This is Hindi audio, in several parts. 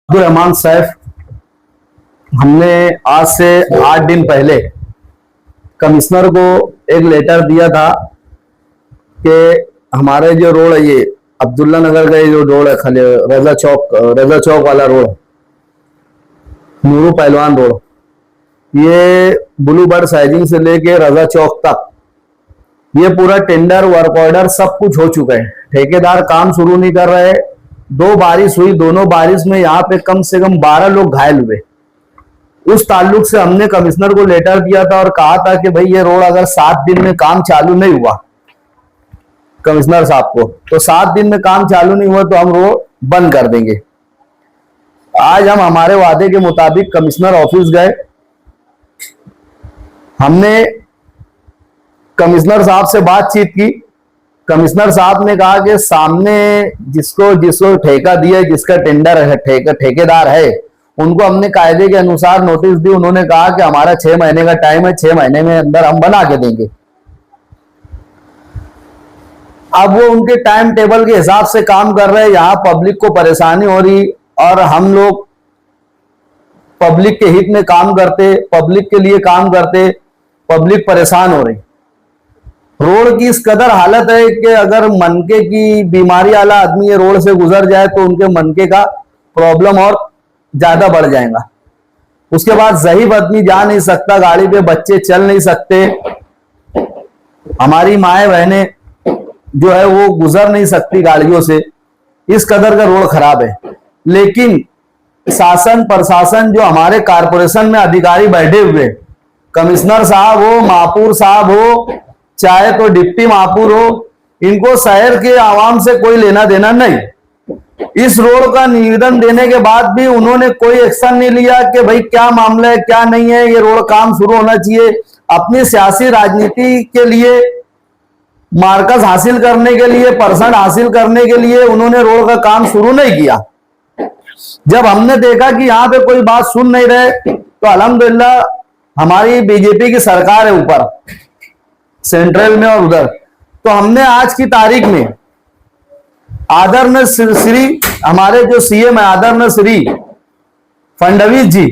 रहमान सैफ, हमने आज से 8 दिन पहले कमिश्नर को एक लेटर दिया था कि हमारे जो रोड है, ये अब्दुल्ला नगर का ये जो रोड है, खाली रजा चौक वाला रोड, नूरू पहलवान रोड, ये ब्लू बर्ड साइजिंग से लेके रजा चौक तक ये पूरा टेंडर वर्क ऑर्डर सब कुछ हो चुका है। ठेकेदार काम शुरू नहीं कर रहे। 2 बारिश हुई, दोनों बारिश में यहाँ पे कम से कम 12 लोग घायल हुए। उस ताल्लुक से हमने कमिश्नर को लेटर दिया था और कहा था कि भाई ये रोड अगर 7 दिन में काम चालू नहीं हुआ, कमिश्नर साहब को, तो 7 दिन में काम चालू नहीं हुआ तो हम रोड बंद कर देंगे। आज हम हमारे वादे के मुताबिक कमिश्नर ऑफिस गए। हमने कमिश्नर साहब से बातचीत की। कमिश्नर साहब ने कहा कि सामने जिसको ठेका दिया, जिसका टेंडर है, ठेकेदार है, उनको हमने कायदे के अनुसार नोटिस दी। उन्होंने कहा कि हमारा 6 महीने का टाइम है, 6 महीने में अंदर हम बना के देंगे। अब वो उनके टाइम टेबल के हिसाब से काम कर रहे हैं। यहाँ पब्लिक को परेशानी हो रही और हम लोग पब्लिक के हित में काम करते, पब्लिक के लिए काम करते, पब्लिक परेशान हो रही। रोड की इस कदर हालत है कि अगर मनके की बीमारी वाला आदमी ये रोड से गुजर जाए तो उनके मनके का प्रॉब्लम और ज्यादा बढ़ जाएगा। उसके बाद ज़ईफ आदमी जा नहीं सकता, गाड़ी पे बच्चे चल नहीं सकते, हमारी माए बहनें जो है वो गुजर नहीं सकती गाड़ियों से। इस कदर का रोड खराब है। लेकिन शासन प्रशासन जो हमारे कारपोरेशन में अधिकारी बैठे हुए, कमिश्नर साहब हो, महापौर साहब हो, चाहे तो डिप्टी महापौर हो, इनको शहर के आवाम से कोई लेना देना नहीं। इस रोड का निवेदन देने के बाद भी उन्होंने कोई एक्शन नहीं लिया कि भाई क्या मामला है, क्या नहीं है, ये रोड काम शुरू होना चाहिए। अपनी सियासी राजनीति के लिए, मार्कस हासिल करने के लिए, परसेंट हासिल करने के लिए उन्होंने रोड का काम शुरू नहीं किया। जब हमने देखा कि यहाँ पे कोई बात सुन नहीं रहे तो अल्हम्दुलिल्लाह हमारी बीजेपी की सरकार है ऊपर सेंट्रल में और उधर, तो हमने आज की तारीख में आदरणीय श्री हमारे जो सीएम है आदरणीय श्री फडणवीस जी,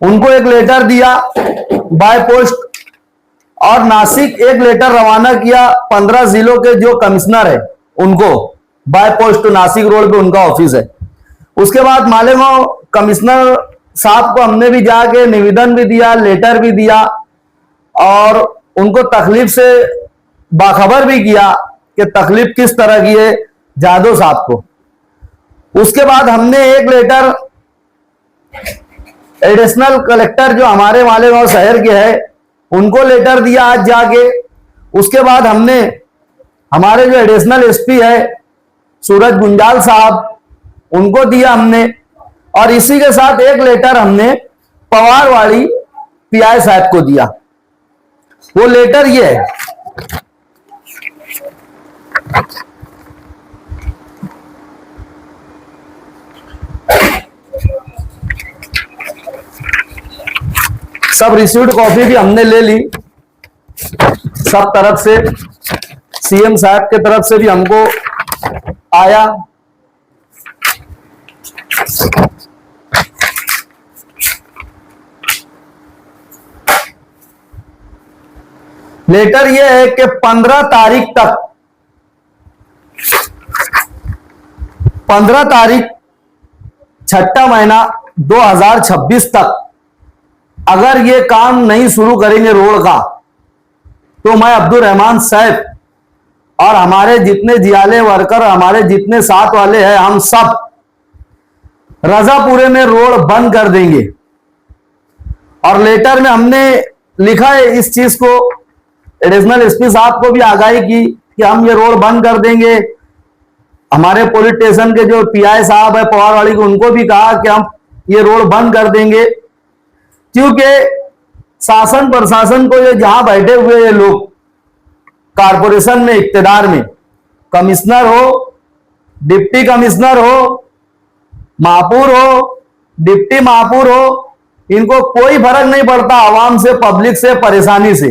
उनको एक लेटर दिया बाय पोस्ट और नासिक एक लेटर रवाना किया। 15 जिलों के जो कमिश्नर है उनको बाय पोस्ट नासिक रोड पे उनका ऑफिस है। उसके बाद मालेगांव कमिश्नर साहब को हमने भी जाके निवेदन भी दिया, लेटर भी दिया और उनको तकलीफ से बाखबर भी किया कि तकलीफ किस तरह की है जादव साहब को। उसके बाद हमने एक लेटर एडिशनल कलेक्टर जो हमारे मालेगांव शहर के है उनको लेटर दिया आज जाके। उसके बाद हमने हमारे जो एडिशनल एसपी है सूरज गुंजाल साहब, उनको दिया हमने। और इसी के साथ एक लेटर हमने पवारवाड़ी पीआई साहब को दिया। वो लेटर ये है, सब रिसीव्ड कॉपी भी हमने ले ली। सब तरफ से सीएम साहब के तरफ से भी हमको आया। लेटर यह है कि 15 तारीख तक, 15 तारीख 6ठा महीना 2026 तक अगर ये काम नहीं शुरू करेंगे रोड का, तो मैं अब्दुल रहमान सैफ और हमारे जितने जियाले वर्कर, हमारे जितने साथ वाले हैं, हम सब रजापुरे में रोड बंद कर देंगे। और लेटर में हमने लिखा है इस चीज को, एडिशनल एसपी साहब को भी आगाही की कि हम ये रोड बंद कर देंगे। हमारे पुलिस स्टेशन के जो पीआई साहब है पवारवाड़ी के, उनको भी कहा कि हम ये रोड बंद कर देंगे। क्योंकि शासन प्रशासन को ये जहां बैठे हुए ये लोग कारपोरेशन में, इक्तिदार में, कमिश्नर हो, डिप्टी कमिश्नर हो, महापौर हो, डिप्टी महापौर हो, इनको कोई फर्क नहीं पड़ता आवाम से, पब्लिक से, परेशानी से।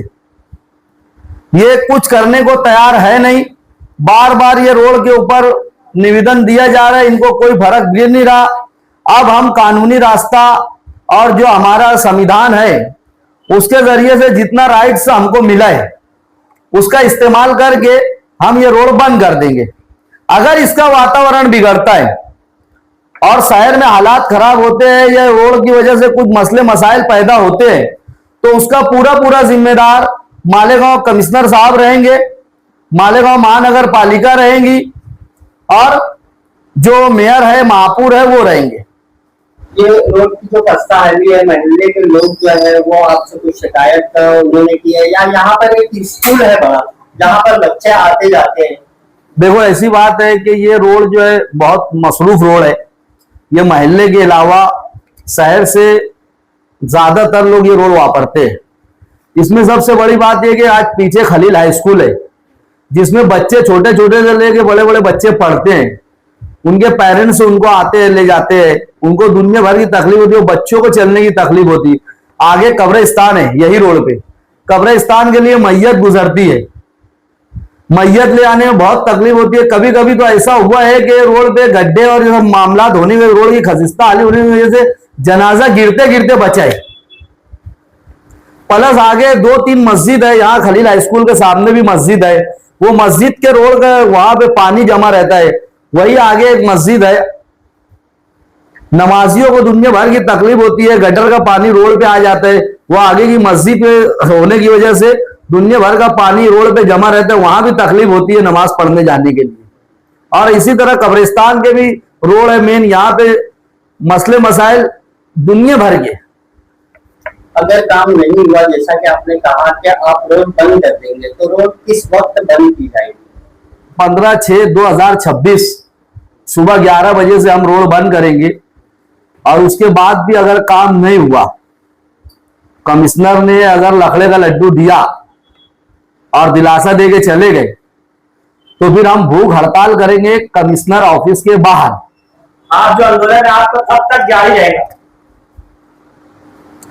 ये कुछ करने को तैयार है नहीं। बार बार ये रोड के ऊपर निवेदन दिया जा रहा है, इनको कोई फर्क गिर नहीं रहा। अब हम कानूनी रास्ता और जो हमारा संविधान है उसके जरिए से जितना राइट्स हमको मिला है उसका इस्तेमाल करके हम ये रोड बंद कर देंगे। अगर इसका वातावरण बिगड़ता है और शहर में हालात खराब होते हैं या रोड की वजह से कुछ मसले मसाइल पैदा होते हैं तो उसका पूरा पूरा जिम्मेदार मालेगांव कमिश्नर साहब रहेंगे, मालेगांव महानगर पालिका रहेंगी और जो मेयर है महापौर है वो रहेंगे। ये रोड की जो खस्ताहाली है, मोहल्ले के लोग जो है वो आपसे कुछ शिकायत उन्होंने की है, या यहाँ पर एक स्कूल है बड़ा जहाँ पर बच्चे आते जाते हैं? देखो ऐसी बात है कि ये रोड जो है बहुत मसरूफ रोड है। ये मोहल्ले के अलावा शहर से ज्यादातर लोग ये रोड वापरते हैं। इसमें सबसे बड़ी बात यह कि आज पीछे खलील हाई स्कूल है जिसमें बच्चे छोटे छोटे से लेके बड़े बड़े बच्चे पढ़ते हैं। उनके पेरेंट्स उनको आते हैं, ले जाते हैं, उनको दुनिया भर की तकलीफ होती है, बच्चों को चलने की तकलीफ होती। आगे कब्रिस्तान है, यही रोड पे कब्रिस्तान के लिए मैयत गुजरती है, मैयत ले आने में बहुत तकलीफ होती है। कभी कभी तो ऐसा हुआ है कि रोड पे गड्ढे और मामला होने की, रोड की खस्ता हाली होने की वजह से जनाजा गिरते गिरते बचा है। प्लस आगे 2-3 मस्जिद है, यहाँ खलील हाई स्कूल के सामने भी मस्जिद है, वो मस्जिद के रोड का वहां पे पानी जमा रहता है। वही आगे एक मस्जिद है, नमाजियों को दुनिया भर की तकलीफ होती है, गटर का पानी रोड पे आ जाता है, वो आगे की मस्जिद पे होने की वजह से दुनिया भर का पानी रोड पे जमा रहता है, वहां भी तकलीफ होती है नमाज पढ़ने जाने के लिए। और इसी तरह कब्रिस्तान के भी रोड है मेन, यहाँ पे मसले मसाइल दुनिया भर के। अगर काम नहीं हुआ जैसा कि आपने कहा कि आप रोड बंद कर देंगे, तो रोड किस वक्त बंद की जाएगी? 15/6/2026 सुबह 11 बजे से हम रोड बंद करेंगे। और उसके बाद भी अगर काम नहीं हुआ, कमिश्नर ने अगर लकड़े का लड्डू दिया और दिलासा देके चले गए, तो फिर हम भूख हड़ताल करेंगे कमिश्नर ऑफिस के बाहर। आप जो आंदोलन है आपका कब तक जारी रहेगा?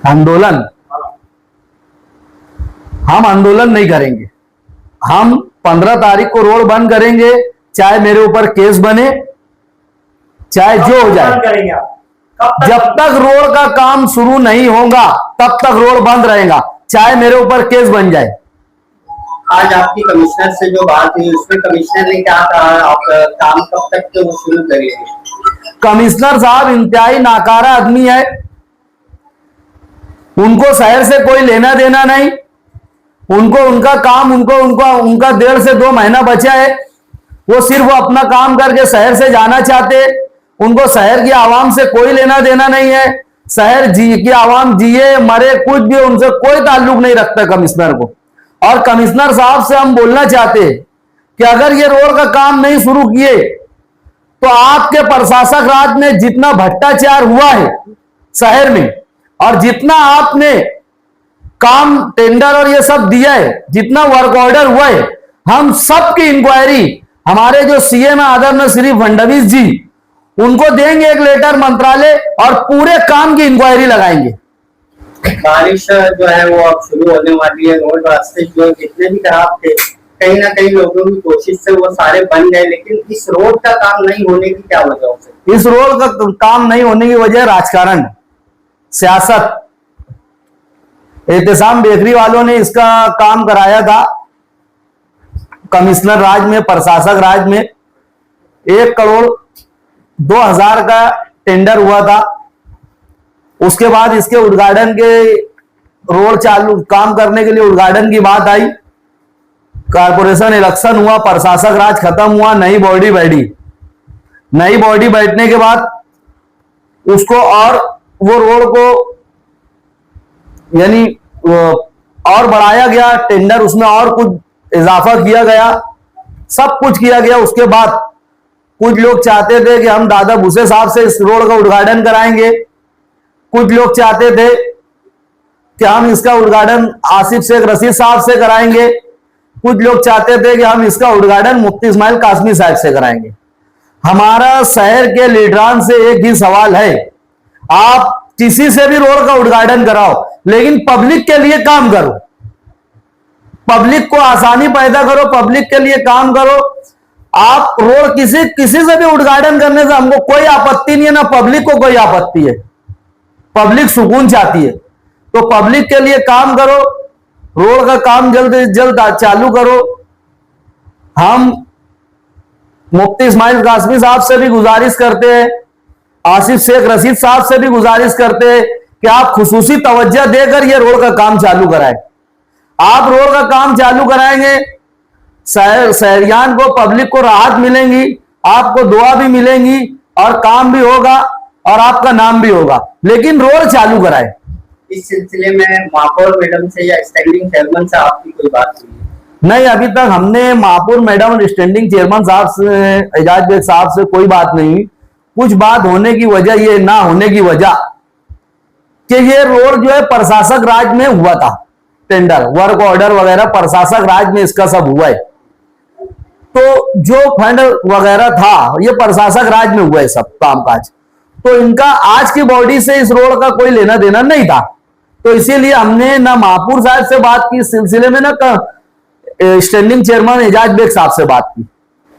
आंदोलन हम आंदोलन नहीं करेंगे। हम 15 तारीख को रोड बंद करेंगे, चाहे मेरे ऊपर केस बने, चाहे जो हो जाए। करेंगे जब तक रोड का काम शुरू नहीं होगा तब तक रोड बंद रहेगा, चाहे मेरे ऊपर केस बन जाए। आज आपकी कमिश्नर से जो बात हुई उसमें कमिश्नर ने क्या कहा, आप काम कब तक के वो शुरू करेंगे? कमिश्नर साहब इंतहाई नाकारा आदमी है, उनको शहर से कोई लेना देना नहीं। उनको उनका काम उनका 1.5 से 2 महीना बचा है, वो सिर्फ वो अपना काम करके शहर से जाना चाहते। उनको शहर की आवाम से कोई लेना देना नहीं है। शहर की आवाम जिए मरे कुछ भी उनसे कोई ताल्लुक नहीं रखता कमिश्नर को। और कमिश्नर साहब से हम बोलना चाहते हैं कि अगर ये रोड का काम नहीं शुरू किए तो आपके प्रशासक राज में जितना भ्रष्टाचार हुआ है शहर में, और जितना आपने काम टेंडर और ये सब दिया है, जितना वर्क ऑर्डर हुआ है, हम सबकी इंक्वायरी हमारे जो सीएम आदरणीय श्री फडणवीस जी उनको देंगे एक लेटर मंत्रालय, और पूरे काम की इंक्वायरी लगाएंगे। बारिश जो है वो अब शुरू होने वाली है, रोड रास्ते जो जितने भी खराब थे कहीं ना कहीं लोगों की कोशिश से वो सारे बन गए, लेकिन इस रोड का काम नहीं होने की क्या वजह हो सकती? इस रोड का काम नहीं होने की वजह राजकारण, सियासत। एहतसाम बेकरी वालों ने इसका काम कराया था कमिश्नर राज में, प्रशासक राज में। 1,02,000 का टेंडर हुआ था। उसके बाद इसके उद्घाटन के रोड चालू काम करने के लिए उद्घाटन की बात आई, कारपोरेशन इलेक्शन हुआ, प्रशासक राज खत्म हुआ, नई बॉडी बैठी। नई बॉडी बैठने के बाद उसको और वो रोड को यानी और बढ़ाया गया टेंडर, उसमें और कुछ इजाफा किया गया, सब कुछ किया गया। उसके बाद कुछ लोग चाहते थे कि हम दादा भूसे साहब से इस रोड का उद्घाटन कराएंगे, कुछ लोग चाहते थे कि हम इसका उद्घाटन आसिफ शेख रशीद साहब से कराएंगे, कुछ लोग चाहते थे कि हम इसका उद्घाटन मुफ्ती इस्माइल कासमी साहब से कराएंगे। हमारा शहर के लीडरान से एक ही सवाल है, आप किसी से भी रोड का उद्घाटन कराओ, लेकिन पब्लिक के लिए काम करो, पब्लिक को आसानी पैदा करो, पब्लिक के लिए काम करो। आप रोड किसी से भी उद्घाटन करने से हमको कोई आपत्ति नहीं है, ना पब्लिक को कोई आपत्ति है। पब्लिक सुकून चाहती है, तो पब्लिक के लिए काम करो, रोड का काम जल्द से जल्द चालू करो। हम मुफ्ती इस्माइल कासमी साहब से भी गुजारिश करते हैं, आसिफ शेख रशीद साहब से भी गुजारिश करते हैं कि आप खुसूसी तवज्जो देकर ये रोड का काम चालू कराएं। आप रोड का काम चालू कराएंगे, शहरियान को, पब्लिक को राहत मिलेंगी, आपको दुआ भी मिलेंगी और काम भी होगा और आपका नाम भी होगा, लेकिन रोड चालू कराए। इस सिलसिले में महापौर मैडम से या स्टैंडिंग चेयरमैन से आपकी कोई बात हुई? नहीं, अभी तक हमने महापौर मैडम और स्टैंडिंग चेयरमैन साहब से, एजाज बेग साहब से कोई बात नहीं हुई। कुछ बात होने की वजह, ये ना होने की वजह कि ये रोड जो है प्रशासक राज में हुआ था, टेंडर वर्क ऑर्डर वगैरह प्रशासक राज में इसका सब हुआ है, तो जो फंड वगैरह था ये प्रशासक राज में हुआ है सब कामकाज, तो इनका आज की बॉडी से इस रोड का कोई लेना देना नहीं था। तो इसीलिए हमने ना महापौर साहब से बात की इस सिलसिले में, ना स्टैंडिंग चेयरमैन एजाज बेग साहब से बात की।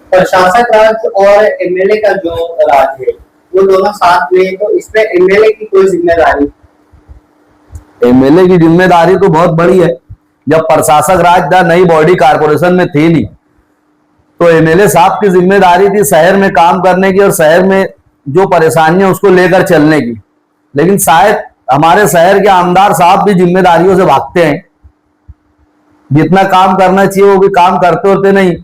प्रशासक राज और एमएलए का जो राज है वो दोनों साथ में, तो इसमें एमएलए की कोई जिम्मेदारी? एमएलए की जिम्मेदारी तो बहुत बड़ी है। जब प्रशासक राज था, नई बॉडी कारपोरेशन में थी नहीं, तो एमएलए साहब की जिम्मेदारी थी शहर में काम करने की और शहर में जो परेशानियां उसको लेकर चलने की। लेकिन शायद हमारे शहर के आमदार साहब भी जिम्मेदारियों से भागते हैं, जितना काम करना चाहिए वो भी काम करते होते नहीं।